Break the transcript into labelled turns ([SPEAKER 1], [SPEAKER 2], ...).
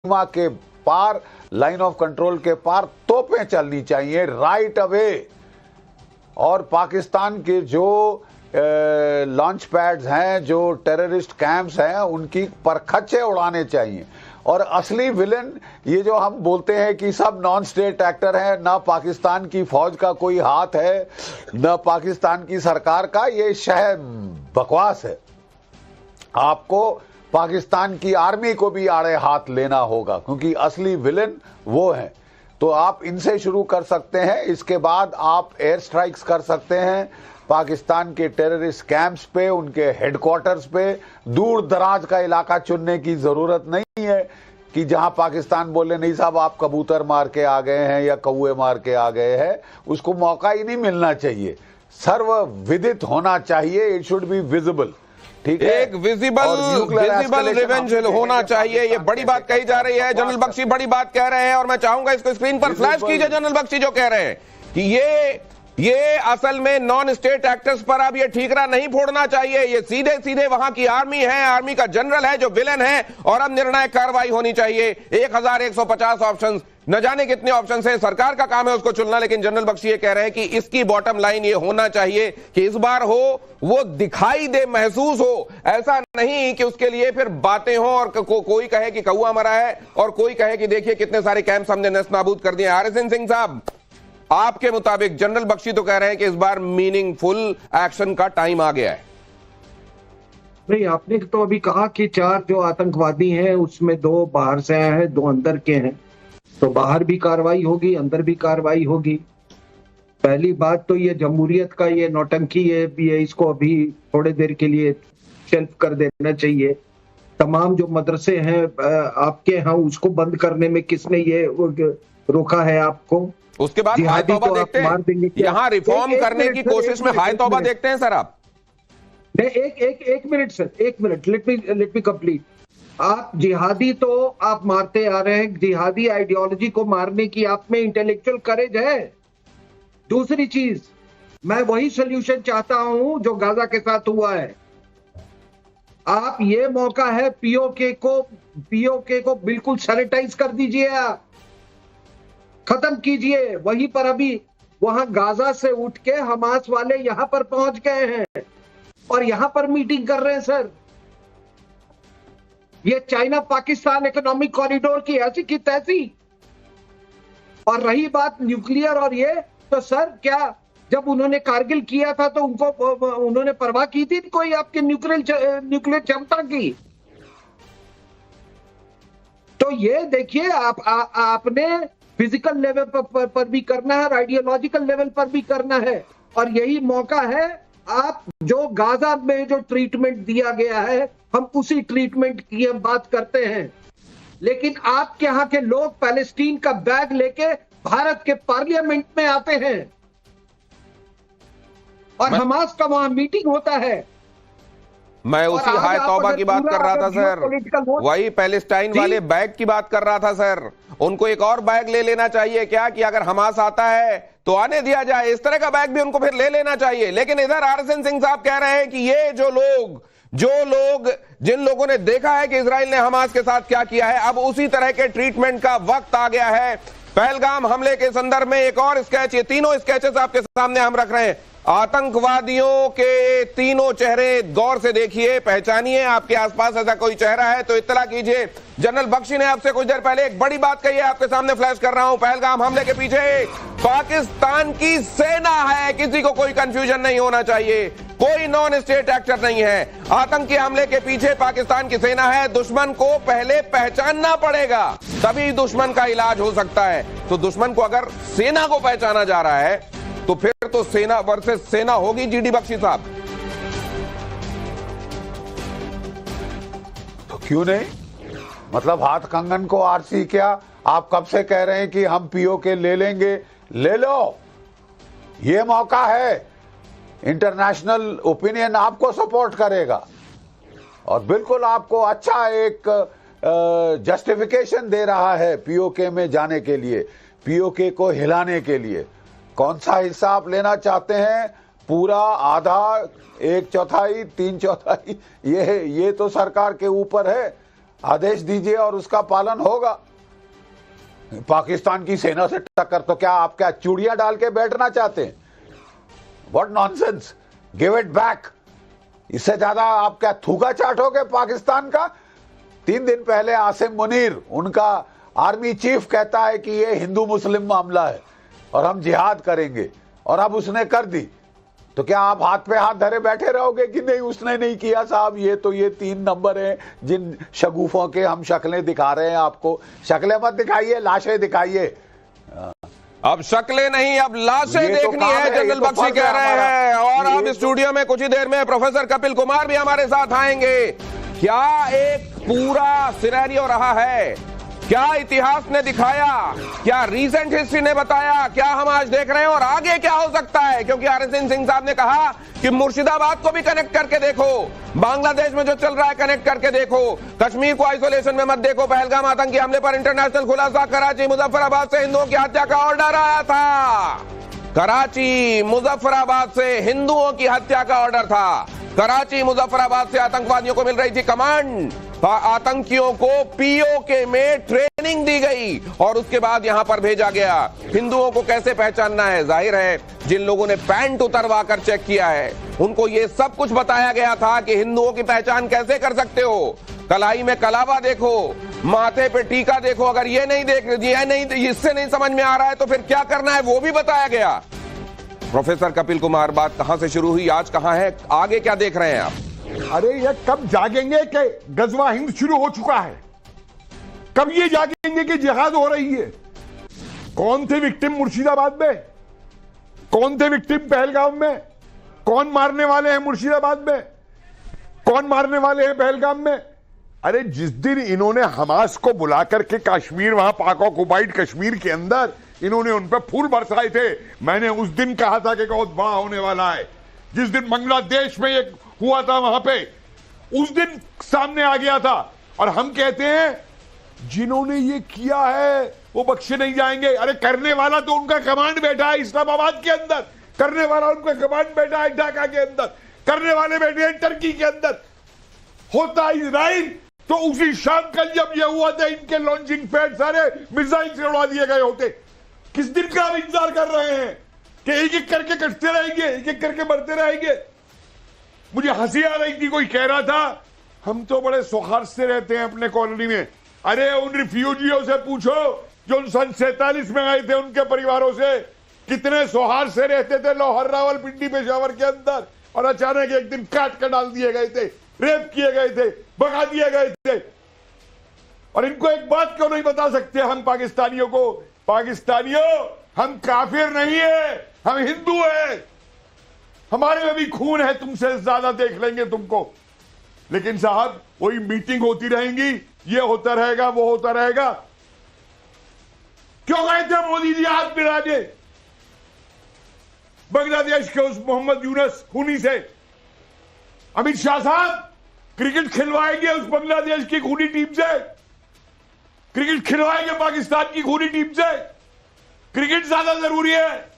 [SPEAKER 1] सीमा के पार, line of control के पार तोपें चलनी चाहिए राइट अवे। और पाकिस्तान के जो लॉन्च पैड्स हैं, जो टेररिस्ट कैंप्स हैं, उनकी परखच्चे उड़ाने चाहिए। और असली विलेन ये जो हम बोलते हैं कि सब नॉन स्टेट एक्टर हैं, ना पाकिस्तान की फौज का कोई हाथ है, ना पाकिस्तान की सरकार का, ये शह बकवास है। आपको पाकिस्तान की आर्मी को भी आड़े हाथ लेना होगा, क्योंकि असली विलेन वो हैं। तो आप इनसे शुरू कर सकते हैं, इसके बाद आप एयर स्ट्राइक्स कर सकते हैं पाकिस्तान के टेररिस्ट कैंप्स पे, उनके हेडक्वार्टर्स पे। दूर दराज का इलाका चुनने की जरूरत नहीं है कि जहां पाकिस्तान बोले नहीं साहब आप कबूतर मार के आ गए हैं या कौए मार के आ गए हैं, उसको मौका ही नहीं मिलना चाहिए। सर्व विदित होना चाहिए, इट शुड बी विजिबल। ठीक है,
[SPEAKER 2] एक विजिबल रिवेंज होना चाहिए। ये बड़ी बात कही जा रही है, जनरल बख्शी बड़ी बात कह रहे हैं, और मैं चाहूंगा इसको स्क्रीन पर फ्लैश कीजिए। जनरल बख्शी जो कह रहे हैं कि ये असल में नॉन स्टेट एक्टर्स पर अब ये ठीकरा नहीं फोड़ना चाहिए, ये सीधे सीधे वहां की आर्मी है, आर्मी का जनरल है जो विलेन है, और अब निर्णायक कार्रवाई होनी चाहिए। 1150 ऑप्शंस, न जाने कितने ऑप्शंस हैं, सरकार का काम है उसको चुनना। लेकिन जनरल बख्शी ये कह रहे हैं कि इसकी बॉटम लाइन ये होना चाहिए कि इस बार हो वो दिखाई दे, महसूस हो, ऐसा नहीं कि उसके लिए फिर बातें हो और कोई कहे कि कौआ मरा है और कोई कहे कि देखिए कितने सारे कैंप्स हमने नष्ट नाबूद कर दिए। आरएसएन सिंह साहब, आपके मुताबिक जनरल बख्शी तो कह रहे हैं कि इस बार मीनिंगफुल एक्शन का टाइम आ गया है।
[SPEAKER 3] नहीं, आपने तो अभी कहा कि 4 जो आतंकवादी हैं उसमें 2 बाहर से आए हैं, 2 अंदर के हैं, तो बाहर भी कार्रवाई होगी, अंदर भी कार्रवाई होगी। पहली बात तो ये जमहूरियत का ये नौटंकी है, ये इसको अभी थोड़े देर के लिए शेल्फ कर देना चाहिए। तमाम जो मदरसे हैं आपके यहाँ, उसको बंद करने में किसने ये रोका है आपको?
[SPEAKER 2] उसके बाद हाय तौबा देखते हैं, यहाँ रिफॉर्म करने की कोशिश में हाय तौबा देखते हैं सर आप।
[SPEAKER 3] नहीं, एक मिनट सर, एक मिनट, लेट मी कंप्लीट। आप जिहादी तो आप मारते आ रहे हैं, जिहादी आइडियोलॉजी को मारने की आप में इंटेलेक्चुअल करेज है। दूसरी चीज, मैं वही सोल्यूशन चाहता हूं जो गाजा के साथ हुआ है। आप ये मौका है, पीओके को बिल्कुल सैनिटाइज कर दीजिए, आप खत्म कीजिए। वहीं पर अभी वहां गाजा से उठ के हमास वाले यहां पर पहुंच गए हैं और यहां पर मीटिंग कर रहे हैं सर। ये चाइना पाकिस्तान इकोनॉमिक कॉरिडोर की ऐसी की तैसी। और रही बात न्यूक्लियर और ये, तो सर क्या जब उन्होंने कारगिल किया था तो उन्होंने परवाह की थी कोई आपके न्यूक्लियर क्षमता की? तो ये देखिए, आपने फिजिकल लेवल पर भी करना है और आइडियोलॉजिकल लेवल पर भी करना है, और यही मौका है। आप जो गाजा में जो ट्रीटमेंट दिया गया है, हम उसी ट्रीटमेंट की हम बात करते हैं। लेकिन आपके यहाँ के लोग पैलेस्टीन का बैग लेके भारत के पार्लियामेंट में आते हैं और हमास का वहां मीटिंग होता है।
[SPEAKER 2] मैं उसी हाय तौबा की बात कर रहा था सर, वही पैलेस्टाइन वाले बैग की बात कर रहा था सर। उनको एक और बैग ले लेना चाहिए क्या, कि अगर हमास आता है तो आने दिया जाए, इस तरह का बैग भी उनको फिर ले लेना चाहिए। लेकिन इधर आरएसएन सिंह साहब कह रहे हैं कि ये जो लोग जिन लोगों ने देखा है कि इजराइल ने हमास के साथ क्या किया है, अब उसी तरह के ट्रीटमेंट का वक्त आ गया है। पहलगाम हमले के संदर्भ में एक और स्केच, ये तीनों स्केचेस आपके सामने हम रख रहे हैं। आतंकवादियों के तीनों चेहरे गौर से देखिए, पहचानिए। आपके आसपास ऐसा कोई चेहरा है तो इत्तला कीजिए। जनरल बख्शी ने आपसे कुछ देर पहले एक बड़ी बात कही है, आपके सामने फ्लैश कर रहा हूं। पहलगाम हमले के पीछे पाकिस्तान की सेना है, किसी को कोई कंफ्यूजन नहीं होना चाहिए, कोई नॉन स्टेट एक्टर नहीं है। आतंकी हमले के पीछे पाकिस्तान की सेना है। दुश्मन को पहले पहचानना पड़ेगा, तभी दुश्मन का इलाज हो सकता है। तो दुश्मन को अगर सेना को पहचाना जा रहा है तो फिर तो सेना वर्सेस सेना होगी। जीडी बख्शी साहब,
[SPEAKER 1] तो क्यों नहीं? मतलब हाथ कंगन को आरसी क्या? आप कब से कह रहे हैं कि हम पीओके ले लेंगे? ले लो, ये मौका है। इंटरनेशनल ओपिनियन आपको सपोर्ट करेगा और बिल्कुल आपको अच्छा एक जस्टिफिकेशन दे रहा है पीओके में जाने के लिए, पीओके को हिलाने के लिए। कौन सा हिस्सा आप लेना चाहते हैं? पूरा, आधा, 1/4, 3/4? ये तो सरकार के ऊपर है। आदेश दीजिए और उसका पालन होगा। पाकिस्तान की सेना से टक्कर, तो क्या आप क्या चूड़ियां डाल के बैठना चाहते हैं? What nonsense, give it back. इससे ज्यादा आप क्या थूका चाटोगे पाकिस्तान का? 3 दिन पहले आसिम मुनीर, उनका आर्मी चीफ, कहता है कि ये हिंदू मुस्लिम मामला है और हम जिहाद करेंगे, और अब उसने कर दी। तो क्या आप हाथ पे हाथ धरे बैठे रहोगे कि नहीं उसने नहीं किया? साहब ये 3 नंबर हैं जिन शगुफों के हम शक्लें दिखा रहे हैं आपको। शक्लें मत दिखाइए, लाशें दिखाइए।
[SPEAKER 2] अब शक्लें नहीं, अब लाशें देखनी है, जनरल बख्शी कह रहे हैं। और अब स्टूडियो में कुछ ही देर में प्रोफेसर कपिल कुमार भी हमारे साथ आएंगे। क्या एक पूरा सिनेरियो रहा है, क्या इतिहास ने दिखाया, क्या रीसेंट हिस्ट्री ने बताया, क्या हम आज देख रहे हैं और आगे क्या हो सकता है? क्योंकि आरएसएन सिंह साहब ने कहा कि मुर्शिदाबाद को भी कनेक्ट करके देखो, बांग्लादेश में जो चल रहा है कनेक्ट करके देखो, कश्मीर को आइसोलेशन में मत देखो। पहलगाम आतंकी हमले पर इंटरनेशनल खुलासा, कराची मुजफ्फराबाद से हिंदुओं की हत्या का ऑर्डर आया था। कराची मुजफ्फराबाद से हिंदुओं की हत्या का ऑर्डर था। कराची मुजफ्फराबाद से आतंकवादियों को मिल रही थी कमांड, आतंकियों को पीओके में ट्रेनिंग दी गई और उसके बाद यहां पर भेजा गया। हिंदुओं को कैसे पहचानना है? जाहिर है जिन लोगों ने पैंट उतरवा कर चेक किया है उनको यह सब कुछ बताया गया था कि हिंदुओं की पहचान कैसे कर सकते हो। कलाई में कलावा देखो, माथे पे टीका देखो, अगर ये नहीं इससे नहीं समझ में आ रहा है तो फिर क्या करना है वो भी बताया गया। प्रोफेसर कपिल कुमार, बात कहां से शुरू हुई, आज कहां है, आगे क्या देख रहे हैं आप?
[SPEAKER 4] अरे ये कब जागेंगे कि गजवा हिंद शुरू हो चुका है? कब ये जागेंगे कि जिहाद हो रही है? कौन थे विक्टिम मुर्शिदाबाद में? कौन थे विक्टिम पहलगाम में? कौन मारने वाले हैं मुर्शिदाबाद में? कौन मारने वाले हैं पहलगाम में? अरे जिस दिन इन्होंने हमास को बुला करके कश्मीर, वहां पाक ऑक्युपाइड कश्मीर के अंदर इन्होंने उन पर फूल बरसाए थे, मैंने उस दिन कहा था कि बहुत बड़ा होने वाला है। जिस दिन बांग्लादेश में एक हुआ था वहां पे, उस दिन सामने आ गया था। और हम कहते हैं जिन्होंने ये किया है वो बख्शे नहीं जाएंगे। अरे करने वाला तो उनका कमांड बैठा है इस्लामाबाद के अंदर, करने वाला उनका कमांड बैठा है ढाका के अंदर, करने वाले बैठे हैं टर्की के अंदर। होता इजराइल तो उसी शाम कल जब ये हुआ था इनके लॉन्चिंग पैड सारे मिसाइल से उड़ा दिए गए होते। किस दिन का आप इंतजार कर रहे हैं कि एक एक करके कटते रहेंगे, एक एक करके मरते रहेंगे? मुझे हंसी आ रही थी, कोई कह रहा था हम तो बड़े सौहार्द से रहते हैं अपने कॉलोनी में। अरे उन रिफ्यूजियों से पूछो जो 47 में आए थे, उनके परिवारों से कितने सौहार्द से रहते थे लाहौर, रावलपिंडी, पेशावर के अंदर, और अचानक एक दिन काट कर डाल दिए गए थे, रेप किए गए थे, भगा दिए गए थे। और इनको एक बात क्यों नहीं बता सकते हम पाकिस्तानियों को, पाकिस्तानियों हम काफिर नहीं है, हम हिंदू है, हमारे में भी खून है, तुमसे ज्यादा देख लेंगे तुमको। लेकिन साहब वही मीटिंग होती रहेंगी, ये होता रहेगा, वो होता रहेगा। क्यों गए थे मोदी जी हाथ मिलाने बांग्लादेश के उस मोहम्मद यूनुस खूनी से? अमित शाह साहब क्रिकेट खिलवाएंगे उस बांग्लादेश की खूनी टीम से, क्रिकेट खिलवाएंगे पाकिस्तान की खूनी टीम से। क्रिकेट ज्यादा जरूरी है